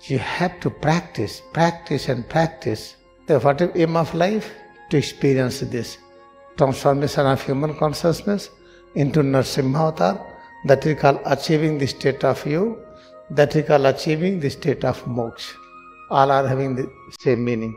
You have to practice, practice and practice. The what is the aim of life? To experience this transformation of human consciousness into Narasimha avatar. That is called achieving the state of yoga. That is called achieving the state of moksha. All are having the same meaning.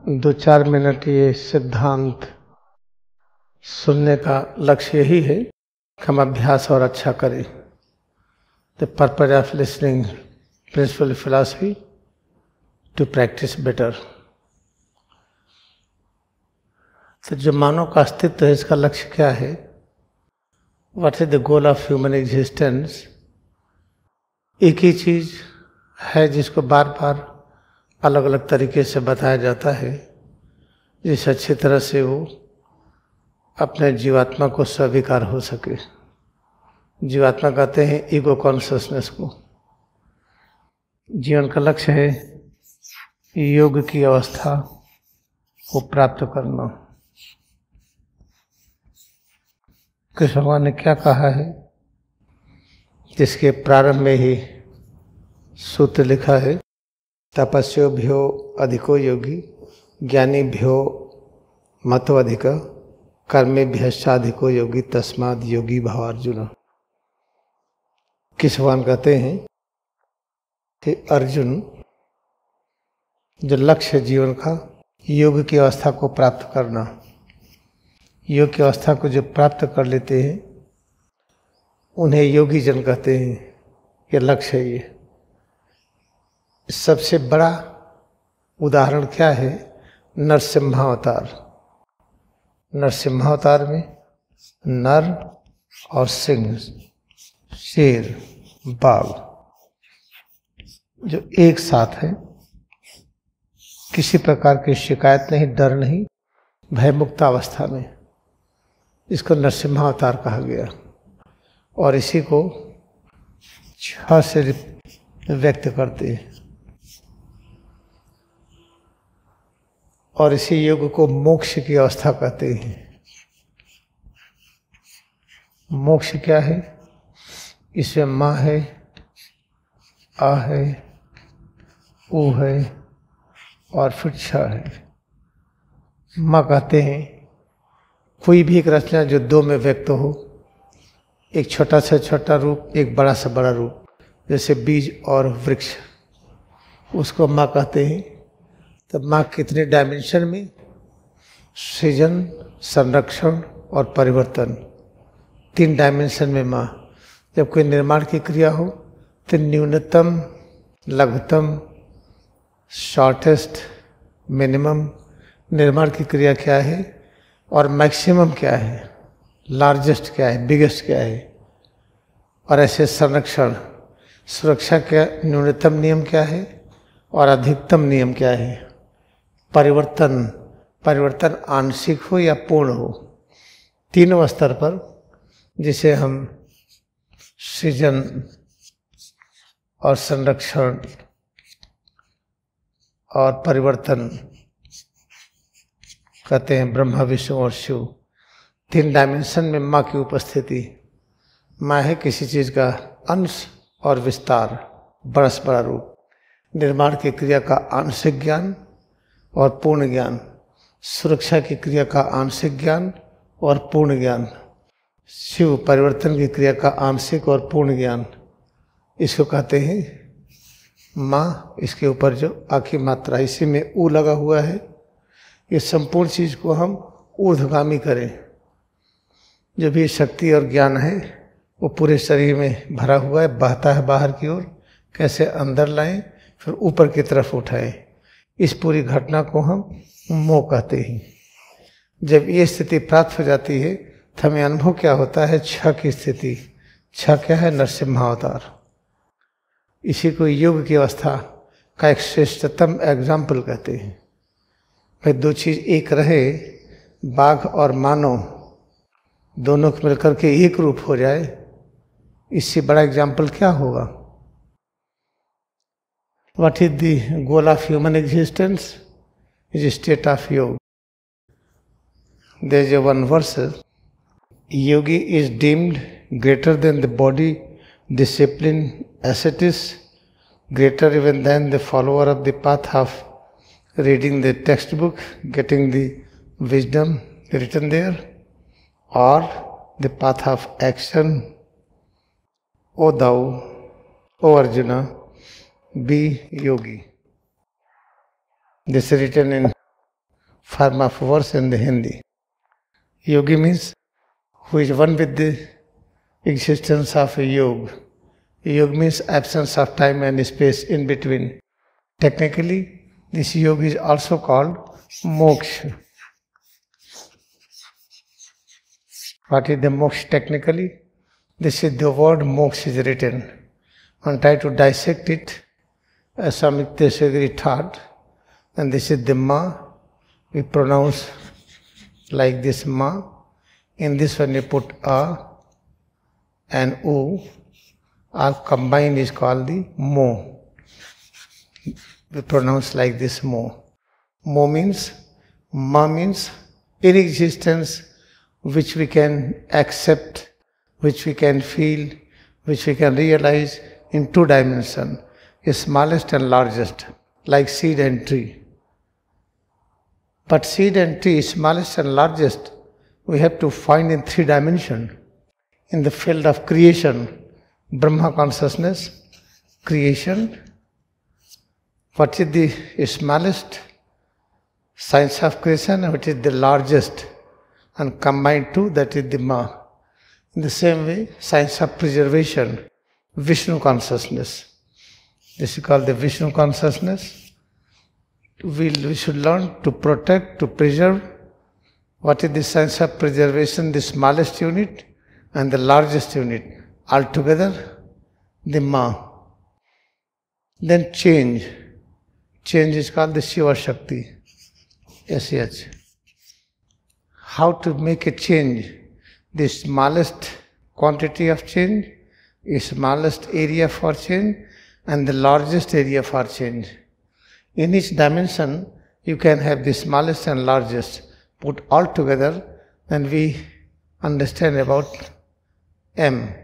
दो चार minute ये सिद्धांत सुनने का लक्ष्य यही है कि हम अभ्यास और अच्छा करें. The purpose of listening principle philosophy to practice better. तो जो मानव का अस्तित्व है इसका लक्ष्य क्या है? What is the goal of human existence? एक ही चीज है जिसको बार बार अलग अलग तरीके से बताया जाता है, जिस अच्छी तरह से वो अपने जीवात्मा को स्वीकार हो सके. जीवात्मा कहते हैं ईगो कॉन्शियसनेस को. जीवन का लक्ष्य है योग की अवस्था को प्राप्त करना. कृष्ण भगवान ने क्या कहा है, जिसके प्रारंभ में ही सूत्र लिखा है, तपस्योभ्यो अधिको योगी ज्ञानीभ्यो मतोऽधिक कर्मेभ्यश्चाधिको योगी तस्माद् योगी भव अर्जुन. किस भगवान कहते हैं कि अर्जुन, जो लक्ष्य जीवन का योग की अवस्था को प्राप्त करना, योग की अवस्था को जो प्राप्त कर लेते हैं उन्हें योगी जन कहते हैं. ये लक्ष्य है. ये सबसे बड़ा उदाहरण क्या है? नरसिम्हावतार. नरसिम्हावतार में नर और सिंह, शेर, बाघ जो एक साथ है, किसी प्रकार की शिकायत नहीं, डर नहीं, भयमुक्त अवस्था में, इसको नरसिम्हावतार कहा गया. और इसी को 6 से व्यक्त करते हैं. और इसी योग को मोक्ष की अवस्था कहते हैं. मोक्ष क्या है? इसमें माँ है, आ है, ऊ है और फिर छ है. माँ कहते हैं कोई भी एक रचना जो दो में व्यक्त हो, एक छोटा से छोटा रूप, एक बड़ा से बड़ा रूप, जैसे बीज और वृक्ष, उसको माँ कहते हैं. तब माँ कितने डायमेंशन में? सृजन, संरक्षण और परिवर्तन, 3 डायमेंशन में माँ. जब कोई निर्माण की क्रिया हो तो न्यूनतम, लघुतम, शॉर्टेस्ट, मिनिमम निर्माण की क्रिया क्या है और मैक्सिमम क्या है, लार्जेस्ट क्या है, बिगेस्ट क्या है. और ऐसे संरक्षण, सुरक्षा का न्यूनतम नियम क्या है और अधिकतम नियम क्या है. परिवर्तन, परिवर्तन आंशिक हो या पूर्ण हो, तीनों स्तर पर, जिसे हम सृजन और संरक्षण और परिवर्तन कहते हैं. ब्रह्मा, विष्णु और शिव, 3 डायमेंशन में माँ की उपस्थिति. माँ है किसी चीज का अंश और विस्तार, बड़ा से बड़ा रूप. निर्माण की क्रिया का आंशिक ज्ञान और पूर्ण ज्ञान, सुरक्षा की क्रिया का आंशिक ज्ञान और पूर्ण ज्ञान. शिव परिवर्तन की क्रिया का आंशिक और पूर्ण ज्ञान. इसको कहते हैं माँ. इसके ऊपर जो आखिरी मात्रा, इसी में ऊ लगा हुआ है. ये संपूर्ण चीज को हम ऊर्ध्वगामी करें. जो भी शक्ति और ज्ञान है वो पूरे शरीर में भरा हुआ है, बहता है बाहर की ओर. कैसे अंदर लाएं, फिर ऊपर की तरफ उठाएं. इस पूरी घटना को हम मोह कहते हैं। जब ये स्थिति प्राप्त हो जाती है तो हमें अनुभव क्या होता है? छ की स्थिति। छ क्या है? नरसिम्हावतार। इसी को योग की अवस्था का एक श्रेष्ठतम एग्जाम्पल कहते हैं। भाई दो चीज एक रहे, बाघ और मानव दोनों को मिलकर के एक रूप हो जाए, इससे बड़ा एग्जाम्पल क्या होगा? What is the goal of human existence? Is a state of yoga. There is a one verse. Yogi is deemed greater than the body, discipline, ascetics, greater even than the follower of the path of reading the textbook, getting the wisdom written there, or the path of action. O thou, O Arjuna, be yogi. This is written in form of verse in the Hindi. Yogi means who is one with the existence of a yoga. Yoga means absence of time and space in between. Technically, this yoga is also called moksha. What is the moksha technically? This is the word moksha is written. And try to dissect it as Swami Tesagiri taught. And this is the ma. We pronounce like this ma. In this one you put a and u. All combined is called the mo. We pronounce like this mo. Mo means, ma means in existence which we can accept, which we can feel, which we can realize in two dimensions, smallest and largest, like seed and tree. But seed and tree, smallest and largest, we have to find in three dimensions. In the field of creation, Brahma consciousness, creation. What is the smallest? Science of creation, and what is the largest? And combined two, that is the ma. In the same way, science of preservation, Vishnu consciousness. This is called the Vishnu consciousness. We should learn to protect, to preserve. What is the science of preservation? The smallest unit and the largest unit. Altogether, the ma. Then change. Change is called the Shiva Shakti. SH. How to make a change? The smallest quantity of change, the smallest area for change, and the largest area for change. In each dimension, you can have the smallest and largest put all together, and we understand about M.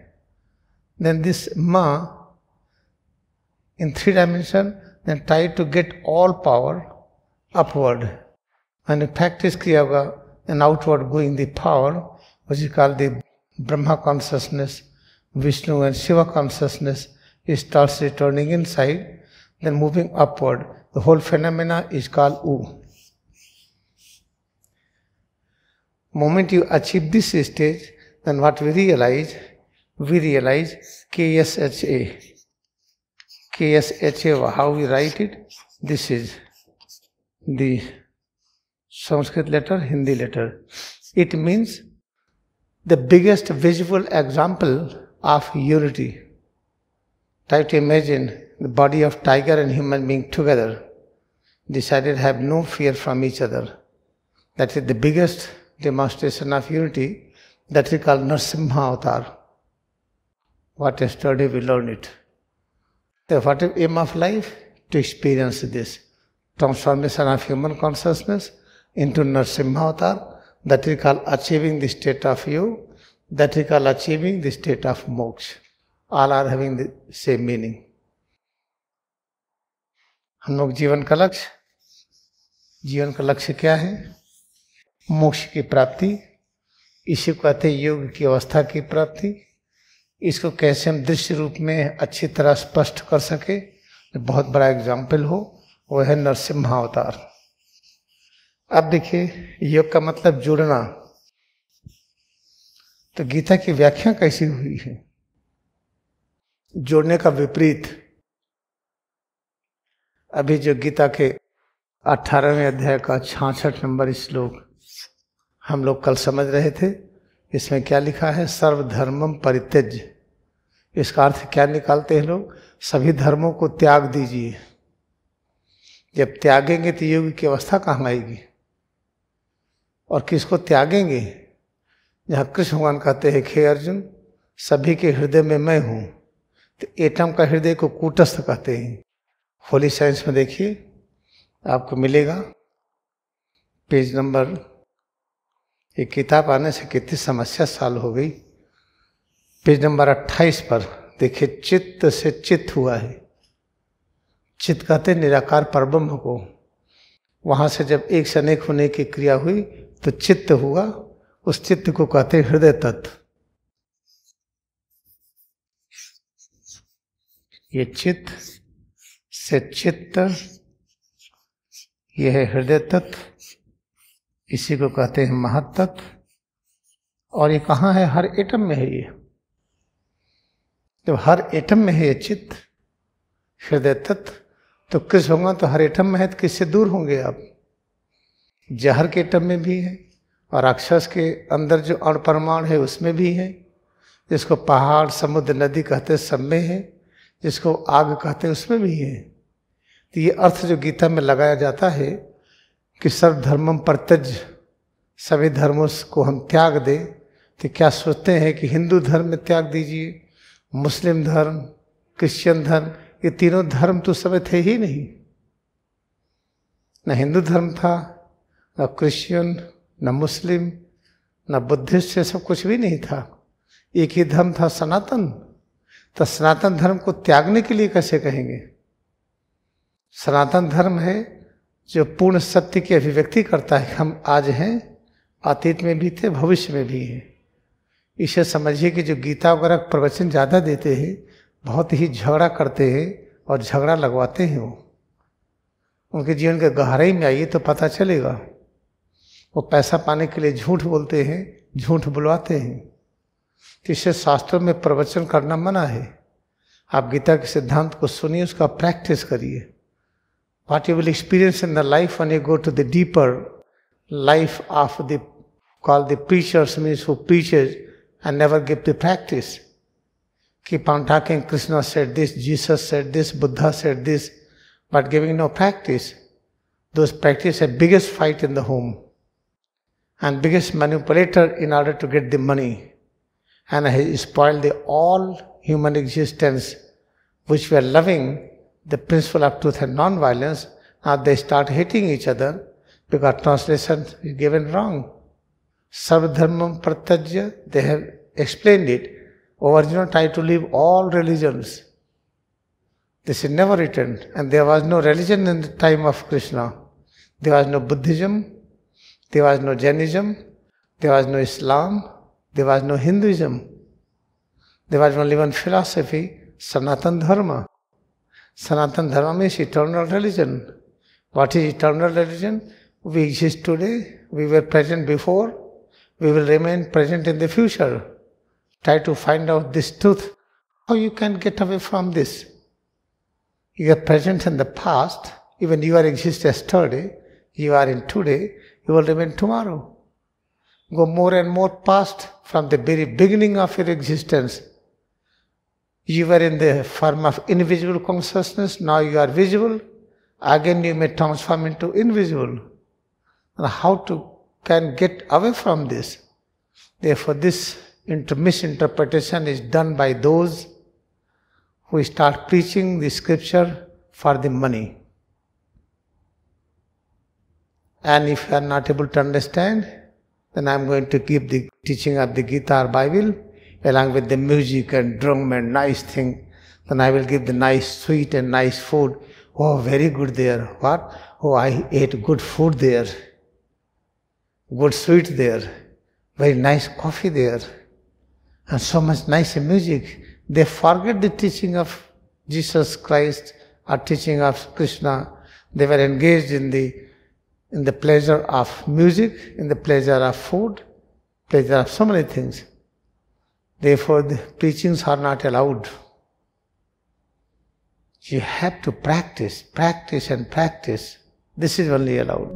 Then this ma, in three dimensions, then try to get all power upward. And in practice Kriya Yoga, and outward going the power, which is called the Brahma consciousness, Vishnu and Shiva consciousness, is starts returning inside, then moving upward. The whole phenomena is called U. Moment you achieve this stage, then what we realize KSHA. KSHA, how we write it? This is the Sanskrit letter, Hindi letter. It means the biggest visual example of unity. Try to imagine the body of tiger and human being together, decided to have no fear from each other. That is the biggest demonstration of unity, that we call Narasimha Avatar. What yesterday we learned it. So what is the aim of life? To experience this transformation of human consciousness into Narasimha Avatar, that we call achieving the state of yoga, that we call achieving the state of moksha. All are having the same meaning. हम लोग जीवन का लक्ष्य क्या है? मोक्ष की प्राप्ति। इसी को कहते हैं योग की अवस्था की प्राप्ति। इसको कैसे हम दृश्य रूप में अच्छी तरह स्पष्ट कर सके, बहुत बड़ा एग्जाम्पल हो, वो है नरसिम्हा अवतार। अब देखिए, योग का मतलब जुड़ना। तो गीता की व्याख्या कैसी हुई है? जोड़ने का विपरीत। अभी जो गीता के 18वें अध्याय का 66 नंबर श्लोक हम लोग कल समझ रहे थे। इसमें क्या लिखा है? सर्वधर्मम परित्यज्य। इसका अर्थ क्या निकालते हैं लोग? सभी धर्मों को त्याग दीजिए। जब त्यागेंगे तो योग की अवस्था कहाँ आएगी? और किसको त्यागेंगे? जहाँ कृष्ण भगवान कहते हैं, हे अर्जुन, सभी के हृदय में मैं हूँ। तो एटम का हृदय को कूटस्थ कहते हैं। होली साइंस में देखिए, आपको मिलेगा पेज नंबर, ये किताब आने से कितनी समस्या साल हो गई। पेज नंबर 28 पर देखिए, चित्त से चित्त हुआ है। चित्त कहते निराकार परब्रह्म को। वहां से जब एक से अनेक होने की क्रिया हुई तो चित्त हुआ। उस चित्त को कहते हृदय तत्व। ये चित्त से चित्त, यह है हृदय तत्व। इसी को कहते हैं महत्तत्व। और ये कहाँ है? हर एटम में है। ये तो हर एटम में है ये चित्त, हृदय तत्व। तो कृष्ण होगा तो हर एटम में है, तो किससे दूर होंगे आप? जहर के एटम में भी है, और राक्षस के अंदर जो अणु परमाणु है उसमें भी है। जिसको पहाड़, समुद्र, नदी कहते सब में है। जिसको आग कहते हैं उसमें भी है। तो ये अर्थ जो गीता में लगाया जाता है कि सर्वधर्मम परित्यज्य, सभी धर्मों को हम त्याग दें, तो क्या सोचते हैं कि हिंदू धर्म में त्याग दीजिए, मुस्लिम धर्म, क्रिश्चियन धर्म, ये तीनों धर्म तो समय थे ही नहीं। न हिंदू धर्म था, न क्रिश्चियन, न मुस्लिम, न बुद्धिस्ट, ये सब कुछ भी नहीं था। एक ही धर्म था, सनातन। तो सनातन धर्म को त्यागने के लिए कैसे कहेंगे? सनातन धर्म है जो पूर्ण सत्य की अभिव्यक्ति करता है। हम आज हैं, अतीत में भी थे, भविष्य में भी हैं। इसे समझिए कि जो गीता वगैरह प्रवचन ज़्यादा देते हैं, बहुत ही झगड़ा करते हैं और झगड़ा लगवाते हैं। वो उनके जीवन के गहराई में आइए तो पता चलेगा। वो पैसा पाने के लिए झूठ बोलते हैं, झूठ बुलवाते हैं। तो इससे शास्त्रों में प्रवचन करना मना है। आप गीता के सिद्धांत को सुनिए, उसका प्रैक्टिस करिए। What you will experience in the life when you go to the deeper life of the called the preachers, means who preaches and never give the practice. Keep on talking, Krishna said this, Jesus said this, Buddha said this, but giving no practice. Those practice a biggest fight in the home and biggest manipulator in order to get the money, and he spoiled the all human existence which we are loving. The principle of truth and non-violence, now they start hating each other because translation is given wrong. Sarvadharmam Pratyajya, they have explained it. Original tried to leave all religions. This is never written, and there was no religion in the time of Krishna. There was no Buddhism, there was no Jainism, there was no Islam, there was no Hinduism. There was only one philosophy, Sanatana Dharma. Sanatana Dharma means eternal religion. What is eternal religion? We exist today, we were present before, we will remain present in the future. Try to find out this truth. How you can get away from this? You are present in the past, even you are exist yesterday, you are in today, you will remain tomorrow. Go more and more past from the very beginning of your existence. You were in the form of invisible consciousness, now you are visible. Again you may transform into invisible. And how to can get away from this? Therefore this misinterpretation is done by those who start preaching the scripture for the money. And if you are not able to understand, then I am going to give the teaching of the Gita or Bible along with the music and drum and nice thing. Then I will give the nice sweet and nice food. Oh, very good there. What? Oh, I ate good food there. Good sweet there. Very nice coffee there. And so much nice music. They forget the teaching of Jesus Christ or teaching of Krishna. They were engaged in the pleasure of music, in the pleasure of food, pleasure of so many things. Therefore, the preachings are not allowed. You have to practice, practice and practice. This is only allowed.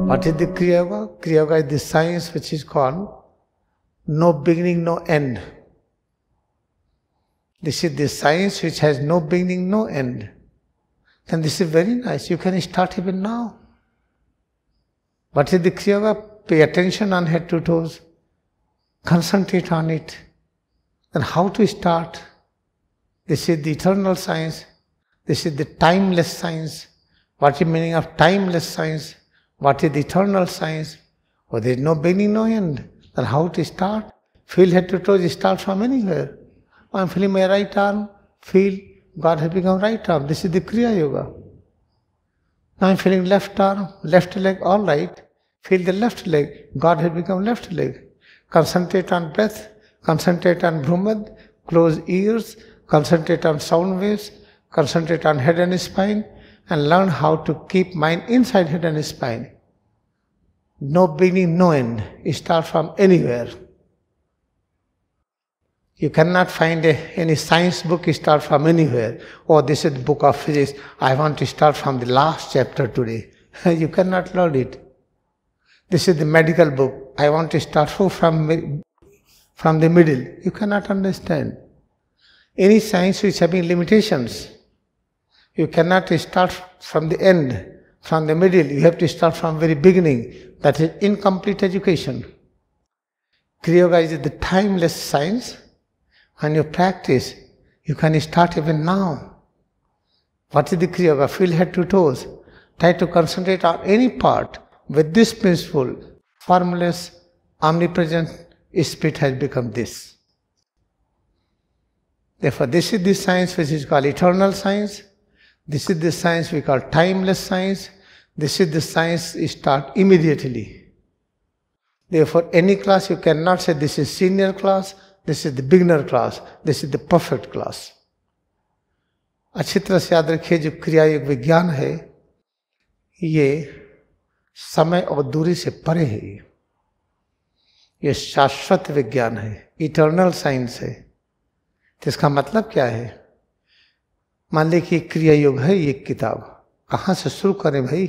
What is the Kriya Yoga? Kriya Yoga is the science which is called no beginning, no end. This is the science which has no beginning, no end. Then this is very nice. You can start even now. What is the Kriya Yoga? Pay attention on head to toes. Concentrate on it. Then how to start? This is the eternal science. This is the timeless science. What is the meaning of timeless science? What is the eternal science? Oh, there is no beginning, no end. Then how to start? Feel head to toes, start from anywhere. I am feeling my right arm, feel God has become right arm. This is the Kriya Yoga. Now I am feeling left arm, left leg, all right. Feel the left leg, God has become left leg. Concentrate on breath, concentrate on Brahmad, close ears, concentrate on sound waves, concentrate on head and spine, and learn how to keep mind inside head and spine. No beginning, no end. Start from anywhere. You cannot find any science book, start from anywhere. Oh, this is the book of physics. I want to start from the last chapter today. You cannot learn it. This is the medical book. I want to start from the middle. You cannot understand. Any science which having limitations, you cannot start from the end, from the middle. You have to start from very beginning. That is incomplete education. Kriya Yoga is the timeless science. When you practice, you can start even now. What is the Kriya Yoga? Feel head to toes. Try to concentrate on any part. With this principle, formless, omnipresent spirit has become this. Therefore, this is the science which is called eternal science. This is the science we call timeless science. This is the science you start immediately. Therefore, any class you cannot say this is senior class, this is the beginner class, this is the perfect class. अच्छी तरह से याद रखिए जो क्रिया योग विज्ञान है ये समय और दूरी से परे है। ये शाश्वत विज्ञान है, इटर्नल साइंस है। तो इसका मतलब क्या है? मान लीजिए कि क्रिया योग है ये किताब, कहाँ से शुरू करें भाई?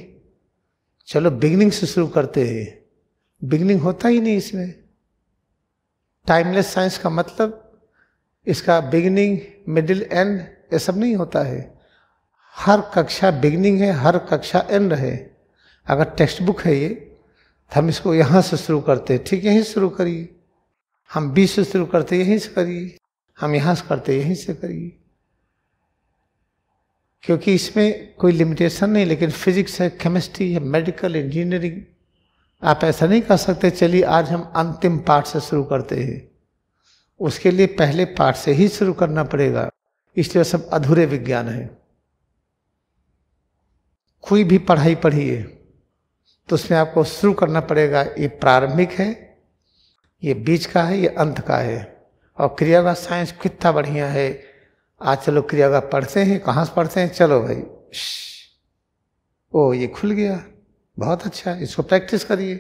चलो बिगिनिंग से शुरू करते हैं। बिगिनिंग होता ही नहीं इसमें। टाइमलेस साइंस का मतलब इसका बिगिनिंग, मिडिल, एंड ये सब नहीं होता है। हर कक्षा बिगिनिंग है, हर कक्षा एंड है। अगर टेक्स्ट बुक है ये तो हम इसको यहाँ से शुरू करते हैं, ठीक यहीं से शुरू करिए। हम 20 से शुरू करते यहीं से करिए, हम यहाँ से करते यहीं से करिए, क्योंकि इसमें कोई लिमिटेशन नहीं। लेकिन फिजिक्स है, केमिस्ट्री है, मेडिकल, इंजीनियरिंग, आप ऐसा नहीं कर सकते चलिए आज हम अंतिम पार्ट से शुरू करते हैं। उसके लिए पहले पार्ट से ही शुरू करना पड़ेगा। इसलिए सब अधूरे विज्ञान है। कोई भी पढ़ाई पढ़िए तो उसमें आपको शुरू करना पड़ेगा। ये प्रारंभिक है, ये बीच का है, ये अंत का है। और क्रिया का साइंस कितना बढ़िया है। आज चलो क्रिया का पढ़ते हैं। कहाँ से पढ़ते हैं? चलो भाई, ओ ये खुल गया, बहुत अच्छा, इसको प्रैक्टिस करिए।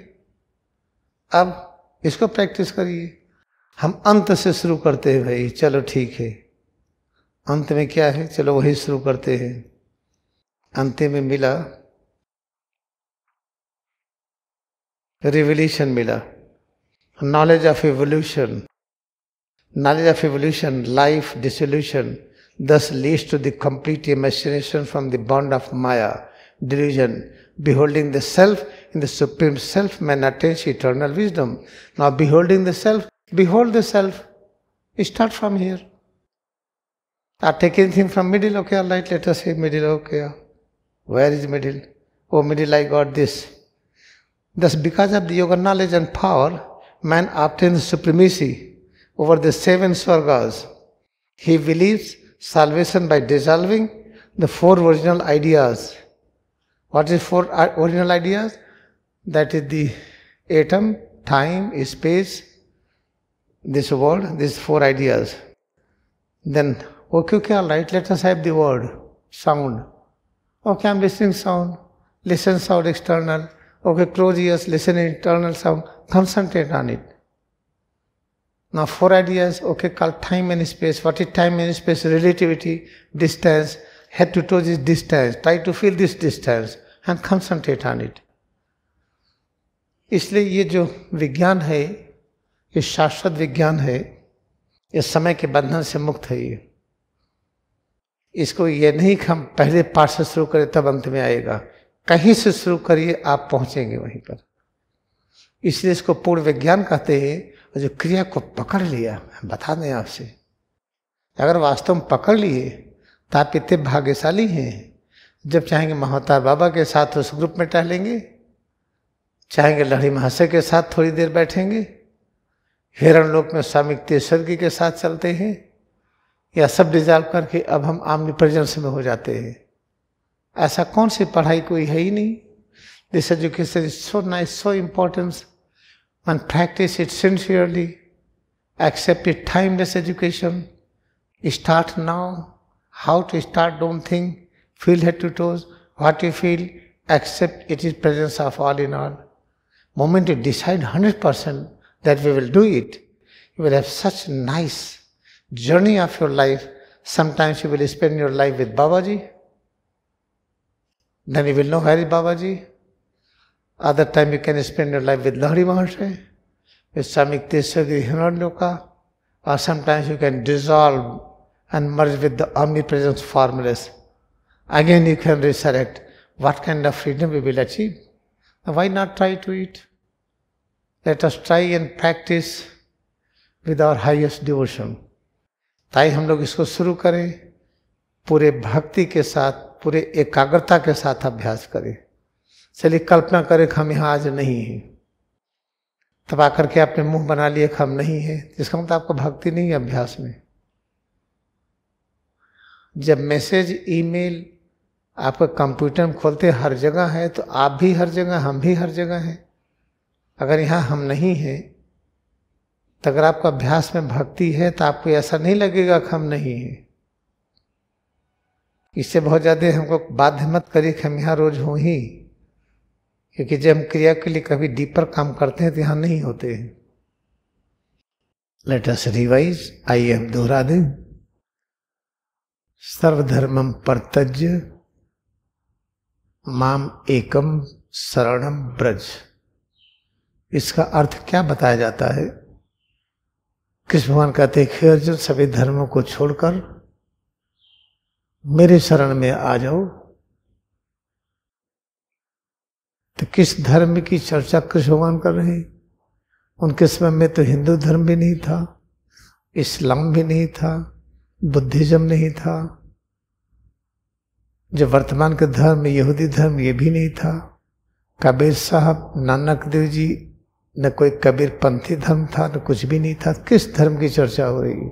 अब इसको प्रैक्टिस करिए। हम अंत से शुरू करते हैं भाई, चलो ठीक है। अंत में क्या है? चलो वही शुरू करते हैं। अंत में मिला रिवोल्यूशन, मिला knowledge of evolution. Knowledge of evolution, life, dissolution, thus leads to the complete emancipation from the bond of Maya, delusion. Beholding the self in the supreme self, man attains eternal wisdom. Now beholding the self, behold the self. Start from here. Take anything from middle, okay, all right, let us say middle, okay. Where is middle? Oh, middle, I got this. Thus, because of the yoga knowledge and power, man obtains supremacy over the 7 swargas. He believes salvation by dissolving the 4 original ideas. What is 4 original ideas? That is the atom, time, space, this world, these 4 ideas. Then, okay, all right, let us have the word, sound. Okay, I'm listening sound. Listen sound external. Okay, close ears, listen internal sound. Concentrate on it. Now 4 ideas, okay, called time and space. What is time and space? Relativity, distance, head to toe is distance. Try to feel this distance and concentrate on it. इसलिए ये जो विज्ञान है, ये शाश्वत विज्ञान है, ये समय के बंधन से मुक्त है। ये इसको ये नहीं कि हम पहले पार्ट से शुरू करें तब अंत में आएगा, कहीं से शुरू करिए आप पहुंचेंगे वहीं पर। इसलिए इसको पूर्ण विज्ञान कहते हैं। और जो क्रिया को पकड़ लिया, बता दें आपसे, अगर वास्तव में पकड़ लिए तो आप इतने भाग्यशाली हैं, जब चाहेंगे महावतार बाबा के साथ उस ग्रुप में टहलेंगे, चाहेंगे लहरी महाशय के साथ थोड़ी देर बैठेंगे, हिरण लोक में स्वामी तेश्वर जी के साथ चलते हैं, या सब डिजॉल्व करके अब हम आमनी प्रेजेंस में हो जाते हैं। ऐसा कौन सी पढ़ाई कोई है ही नहीं। This education is so nice, so important, one practice it sincerely, accept it timeless education, start now, how to start, don't think, feel head to toes, what you feel, accept it is presence of all in all. Moment you decide 100% that we will do it, you will have such nice journey of your life. Sometimes you will spend your life with Babaji, then you will know where is Babaji. Other time you can spend your life with Lahari Mahasaya, with Swami Teswagi Hinarloka, or sometimes you can dissolve and merge with the omnipresence formulas. Again you can resurrect. What kind of freedom we will achieve? Why not try to it? Let us try and practice with our highest devotion. ताई हम लोग इसको शुरू करें, पूरे भक्ति के साथ, पूरे एकाग्रता के साथ अभ्यास करें। चलिए कल्पना करें कि हम यहाँ आज नहीं हैं, तब आकर के आपने मुंह बना लिया कि हम नहीं हैं, जिसका मतलब आपको भक्ति नहीं है अभ्यास में। जब मैसेज, ईमेल आपका कंप्यूटर में खोलते हर जगह है, तो आप भी हर जगह, हम भी हर जगह हैं। अगर यहाँ हम नहीं हैं, तो अगर आपका अभ्यास में भक्ति है तो आपको ऐसा नहीं लगेगा कि हम नहीं हैं। इससे बहुत ज़्यादा हमको बाध्य मत करिए कि हम यहाँ रोज हों ही, क्योंकि जब हम क्रिया के लिए कभी डीपर काम करते हैं तो यहाँ नहीं होते हैं। लेट अस रिवाइज, आइए हम दोहरा दें। सर्वधर्मम परित्यज्य माम एकम शरणम ब्रज। इसका अर्थ क्या बताया जाता है? कृष्ण भगवान कहते हैं, हे अर्जुन, सभी धर्मों को छोड़कर मेरे शरण में आ जाओ। तो किस धर्म की चर्चा कृष्ण भगवान कर रहे हैं? उनके समय में तो हिंदू धर्म भी नहीं था, इस्लाम भी नहीं था, बुद्धिज्म नहीं था, जो वर्तमान के धर्म यहूदी धर्म ये भी नहीं था। कबीर साहब, नानक देव जी, न कोई कबीर पंथी धर्म था, न कुछ भी नहीं था। किस धर्म की चर्चा हो रही है?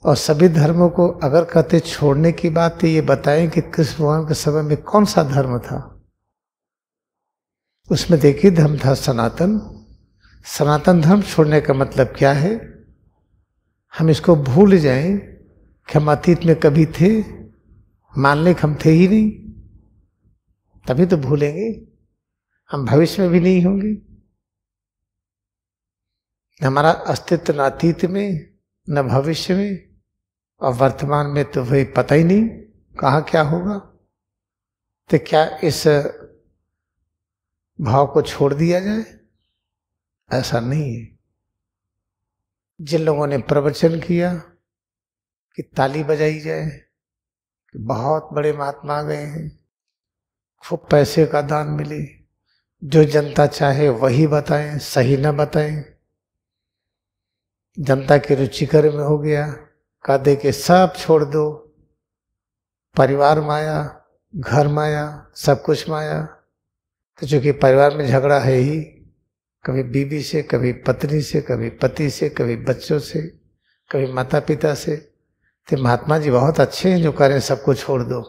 और सभी धर्मों को अगर कहते छोड़ने की बात, तो ये बताएं कि कृष्ण भगवान के समय में कौन सा धर्म था। उसमें देखिए धर्म था सनातन। सनातन धर्म छोड़ने का मतलब क्या है? हम इसको भूल जाएं कि हम अतीत में कभी थे, मान लें कि हम थे ही नहीं, तभी तो भूलेंगे। हम भविष्य में भी नहीं होंगे। हमारा अस्तित्व न अतीत में न भविष्य में, और वर्तमान में तो वही पता ही नहीं कहाँ क्या होगा। तो क्या इस भाव को छोड़ दिया जाए? ऐसा नहीं है। जिन लोगों ने प्रवचन किया कि ताली बजाई जाए कि बहुत बड़े महात्मा आ गए हैं, खूब पैसे का दान मिले, जो जनता चाहे वही बताएं, सही न बताएं, जनता के रुचिकर में हो गया, कह दे के सब छोड़ दो, परिवार माया, घर माया, सब कुछ माया। तो चूंकि परिवार में झगड़ा है ही, कभी बीवी से, कभी पत्नी से, कभी पति से, कभी बच्चों से, कभी माता पिता से। तो महात्मा जी बहुत अच्छे हैं जो कह रहे हैं सबको छोड़ दो।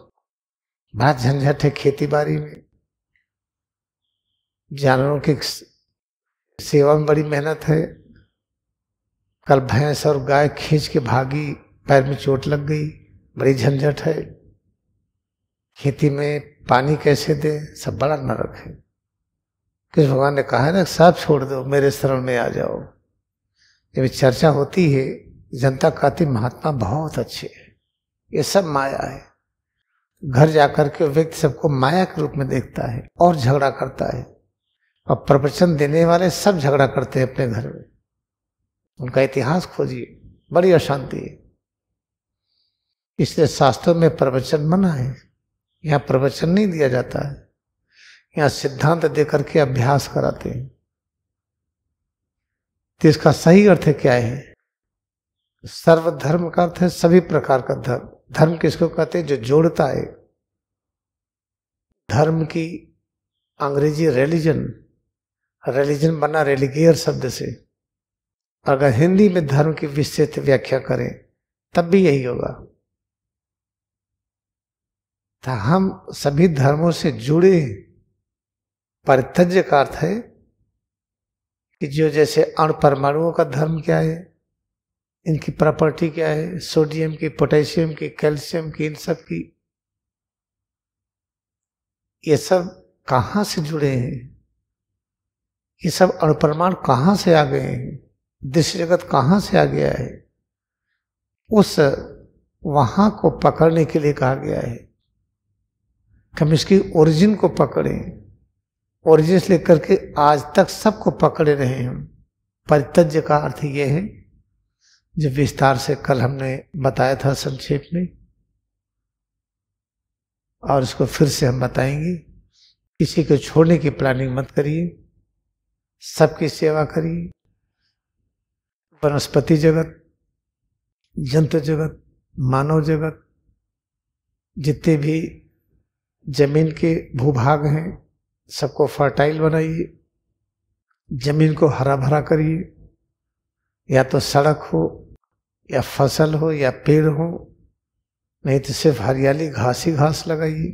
बहुत झंझट है खेती बाड़ी में, जानवरों की सेवा में बड़ी मेहनत है। कल भैंस और गाय खींच के भागी, पैर में चोट लग गई, बड़ी झंझट है। खेती में पानी कैसे दे, सब बड़ा नरक है। कृष्ण भगवान ने कहा है ना, सब छोड़ दो, मेरे शरण में आ जाओ। जब चर्चा होती है जनता कहती महात्मा बहुत अच्छे हैं, ये सब माया है। घर जाकर के व्यक्ति सबको माया के रूप में देखता है और झगड़ा करता है, और प्रवचन देने वाले सब झगड़ा करते हैं अपने घर में। उनका इतिहास खोजिए, बड़ी अशांति है। इसलिए शास्त्रों में प्रवचन मना है, यहाँ प्रवचन नहीं दिया जाता है, यहाँ सिद्धांत देकर के अभ्यास कराते हैं। तो इसका सही अर्थ क्या है? सर्वधर्म का अर्थ है सभी प्रकार का धर्म। धर्म किसको कहते हैं? जो जोड़ता है। धर्म की अंग्रेजी रिलीजन, रिलीजन बना रेलिगियर शब्द से। अगर हिंदी में धर्म की विस्तृत व्याख्या करें तब भी यही होगा। तो हम सभी धर्मों से जुड़े। परित्यज्य का अर्थ है कि जो जैसे अणु परमाणुओं का धर्म क्या है, इनकी प्रॉपर्टी क्या है, सोडियम की, पोटेशियम की, कैल्शियम की, इन सब की, ये सब कहाँ से जुड़े हैं? ये सब अणुपरमाणु कहाँ से आ गए हैं? दृश्य जगत कहाँ से आ गया है? उस वहां को पकड़ने के लिए कहा गया है कि हम इसकी ओरिजिन को पकड़ें। ओरिजिन से लेकर के आज तक सबको पकड़े रहे हम। परित्यज्य का अर्थ ये है, जो विस्तार से कल हमने बताया था संक्षेप में, और इसको फिर से हम बताएंगे। किसी को छोड़ने की प्लानिंग मत करिए, सबकी सेवा करिए। वनस्पति जगत, जंतु जगत, मानव जगत, जितने भी जमीन के भूभाग हैं सबको फर्टाइल बनाइए, जमीन को हरा भरा करिए। या तो सड़क हो या फसल हो या पेड़ हो, नहीं तो सिर्फ हरियाली घास ही घास लगाइए।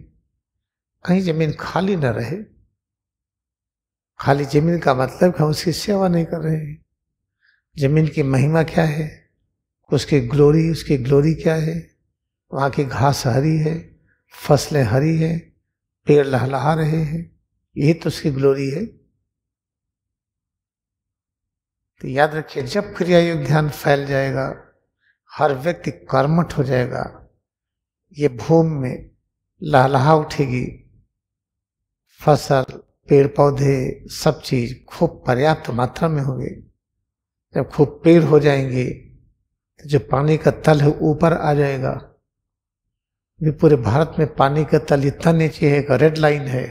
कहीं जमीन खाली न रहे। खाली जमीन का मतलब कि हम उसकी सेवा नहीं कर रहे हैं। जमीन की महिमा क्या है, उसकी ग्लोरी क्या है? वहाँ की घास हरी है, फसलें हरी है, पेड़ लहलहा रहे हैं, यही तो उसकी ग्लोरी है। तो याद रखिए, जब क्रिया योग ध्यान फैल जाएगा, हर व्यक्ति कर्मठ हो जाएगा, ये भूमि में लहलहा उठेगी। फसल, पेड़ पौधे, सब चीज खूब पर्याप्त मात्रा में होंगे। जब खूब पेड़ हो जाएंगे तो जो पानी का तल है ऊपर आ जाएगा। भी पूरे भारत में पानी का तल इतना नीचे है कि रेड लाइन है।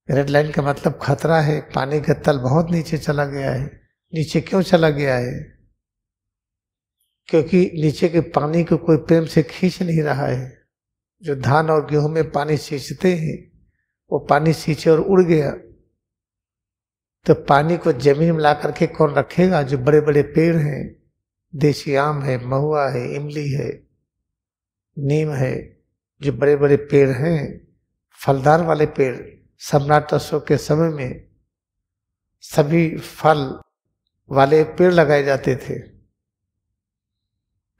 रेड लाइन का मतलब खतरा है, पानी का तल बहुत नीचे चला गया है। नीचे क्यों चला गया है? क्योंकि नीचे के पानी को कोई प्रेम से खींच नहीं रहा है। जो धान और गेहूं में पानी सींचते हैं, वो पानी सींचे और उड़ गया। तो पानी को जमीन में ला करके कौन रखेगा? जो बड़े बड़े पेड़ हैं, देसी आम है, महुआ है, इमली है, नीम है, जो बड़े बड़े पेड़ हैं, फलदार वाले पेड़। सम्राट अशोक के समय में सभी फल वाले पेड़ लगाए जाते थे।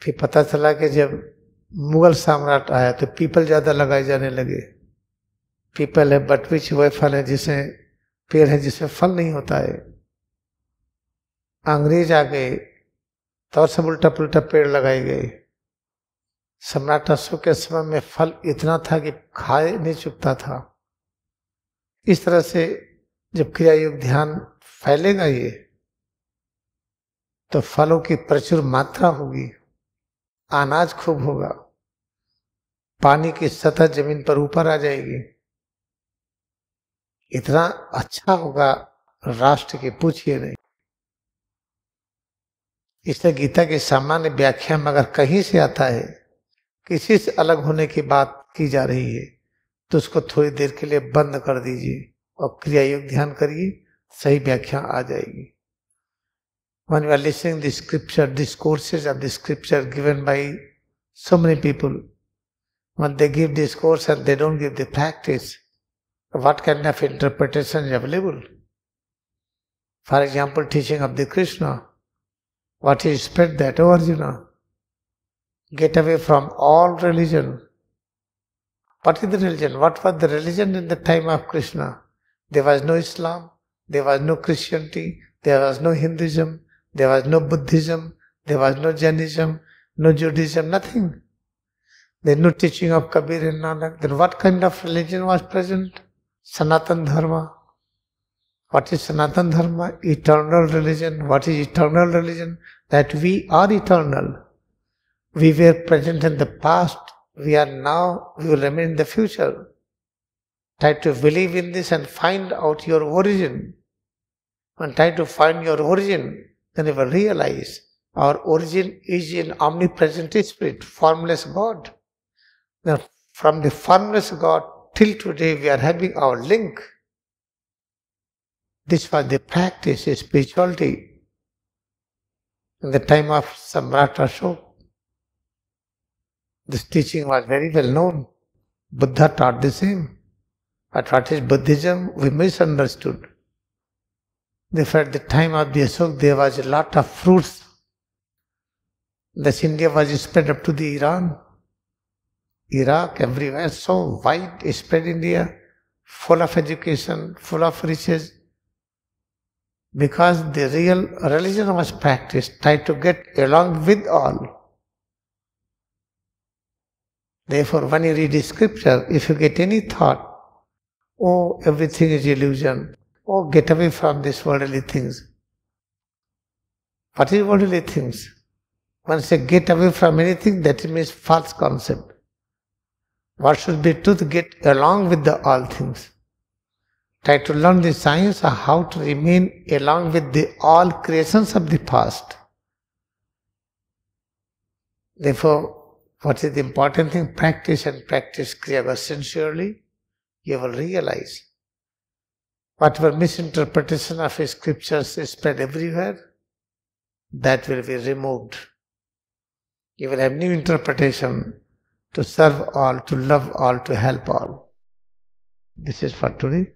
फिर पता चला कि जब मुगल सम्राट आया तो पीपल ज्यादा लगाए जाने लगे। पीपल है बट विच वह फल है जिसमें पेड़ है जिसमें फल नहीं होता है। अंग्रेज आ गए तो और सब उल्टा पुल्टा पेड़ लगाए गए। सम्राट अशोक के समय में फल इतना था कि खाए नहीं चुकता था। इस तरह से जब क्रिया योग ध्यान फैलेगा ये, तो फलों की प्रचुर मात्रा होगी, अनाज खूब होगा, पानी की सतह जमीन पर ऊपर आ जाएगी। इतना अच्छा होगा राष्ट्र की पूछिए नहीं। इसलिए गीता की सामान्य व्याख्या में अगर कहीं से आता है, किसी से अलग होने की बात की जा रही है, तो उसको थोड़ी देर के लिए बंद कर दीजिए और क्रिया योग ध्यान करिए, सही व्याख्या आ जाएगी। When we are listening the scripture, discourses of the scripture given by so many people, when they give discourse and they don't give the practice, what kind of interpretation is available? For example, teaching of the Krishna, what he spread that, O Arjuna, get away from all religion. What is the religion? What was the religion in the time of Krishna? There was no Islam, there was no Christianity, There was no Hinduism, there was no Buddhism, there was no Jainism, no Judaism, nothing. There was no teaching of Kabir and Nanak. Then what kind of religion was present? Sanatan Dharma. What is Sanatan Dharma? Eternal religion. What is eternal religion? That we are eternal. We were present in the past, we are now, we will remain in the future. Try to believe in this and find out your origin. And try to find your origin, then you will realize our origin is in omnipresent spirit, formless God. Now, from the formless God till today, we are having our link. This was the practice, spirituality. In the time of Samrat Ashoka, this teaching was very well known. Buddha taught the same. But what is Buddhism? We misunderstood. Therefore, at the time of the Ashoka, there was a lot of fruits. Thus, India was spread up to the Iran, Iraq, everywhere. So wide spread India, full of education, full of riches. Because the real religion was practiced, try to get along with all. Therefore, when you read scripture, if you get any thought, oh, everything is illusion, oh, get away from these worldly things. What is worldly things? When you say get away from anything, that means false concept. What should be truth? Get along with the all things. Try to learn the science of how to remain along with the all creations of the past. Therefore, what is the important thing? Practice and practice Kriya sincerely. You will realize whatever misinterpretation of scriptures is spread everywhere, that will be removed. You will have new interpretation to serve all, to love all, to help all. This is for today.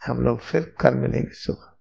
हम लोग फिर कल मिलेंगे सुबह।